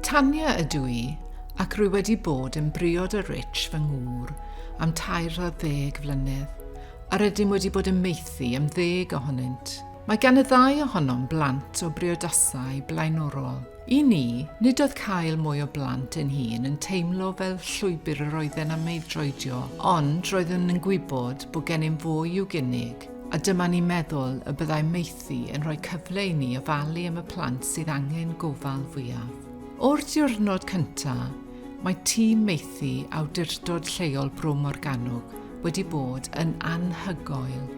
Tanya ydw i, ac rwy wedi bod yn briodas Rich fy ngŵr am 30 flynedd, a rydym wedi bod yn maethu am 10 ohonynt. Mae gan y 2 ohonom blant o briodasau blaenorol. I ni, nid oedd cael mwy o blant yn hun yn teimlo fel llwybr yr oedden am ei droedio, ond roedden yn gwybod bod gennym fwy i'w gynnig, a dyma ni'n meddwl y byddai maethu yn rhoi cyfle i ni ofalu am y plant sydd angen gofal fwyaf. O'r diwrnod cyntaf, mae tîm maethu Awdurdod Lleol Bro Morgannwg wedi bod yn anhygoel.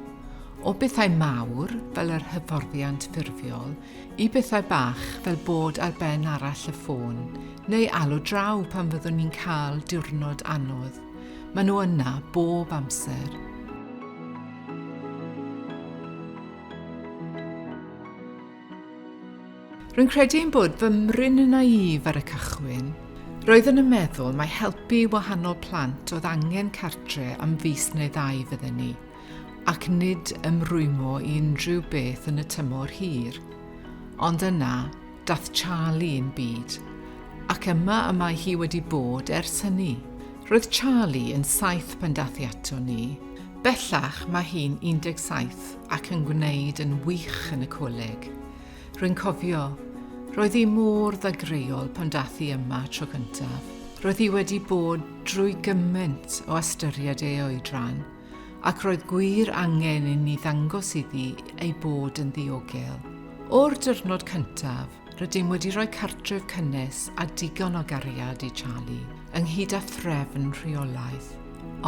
O bethau mawr, fel yr hyfforddiant ffurfiol, i bethau bach fel bod ar ben arall y ffôn, neu alw draw pan fyddwn ni'n cael diwrnod anodd. Maen nhw yna bob amser. Rwy'n credu ein bod fy mryn yn naif ar y cychwyn. Roeddwn yn meddwl mae helpu wahanol plant oedd angen cartre am fis neu 2 fydden ni, ac nid ymrwymo i unrhyw beth yn y tymor hir. Ond yna, dath Charlie yn byd, ac yma hi wedi bod ers hynny. Roedd Charlie yn 7 pan dath i ato ni. Bellach mae hi'n 17 ac yn gwneud yn wych yn y coleg. Rwy'n cofio, roedd hi mor ddagreol pan dath i yma tro cyntaf. Roedd hi wedi bod drwy gymaint o ystyried ei oedran, ac roedd gwir angen i ni ddangos iddi ei bod yn ddiogel. O'r diwrnod cyntaf, rydym wedi rhoi cartref cynnes a digon o gariad i Charlie, ynghyd â threfn rheolaeth.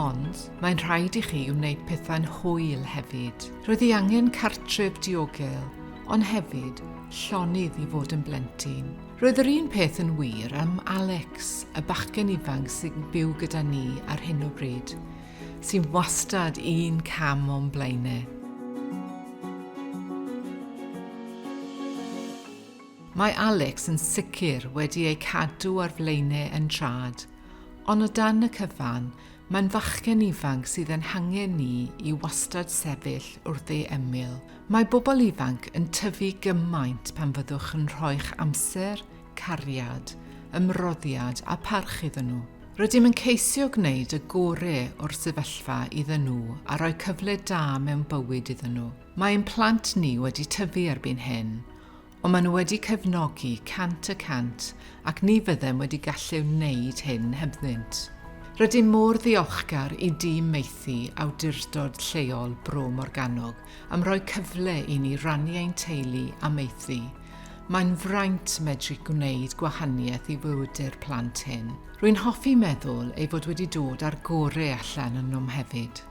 Ond, mae'n rhaid i chi wneud pethau'n hwyl hefyd. Roedd hi angen cartref diogel, ond hefyd llonydd i fod yn blentyn. Roedd yr un peth yn wir am Alex, y bachgen ifanc sy'n byw gyda ni ar hyn o bryd, sy'n wastad 1 cam o'n blaenau. Mae Alex yn sicr wedi ei cadw ar flaenau yn trad, ond o dan y cyfan, mae'n fachgen ifanc sydd yn hangen ni i wastad sefyll wrth ei ymyl. Mae bobl ifanc yn tyfu gymaint pan fyddwch yn rhoi'ch amser, cariad, ymroddiad a parch iddyn nhw. Rydym yn ceisio gwneud y gorau o'r sefyllfa iddyn nhw a rhoi cyfle da mewn bywyd iddyn nhw. Mae'n plant ni wedi tyfu erbyn hyn, ond maen nhw wedi cefnogi 100% ac ni fyddem wedi gallu wneud hyn hebddynt. Rydym mor ddiolchgar i dîm maethu Awdurdod Lleol Bro Morgannwg am roi cyfle i ni rannu ein teulu a maethu. Mae'n fraint medru gwneud gwahaniaeth i mywydau'r plant hyn. Rwy'n hoffi meddwl ei fod wedi dod â'r gorau allan yn nhw'n hefyd.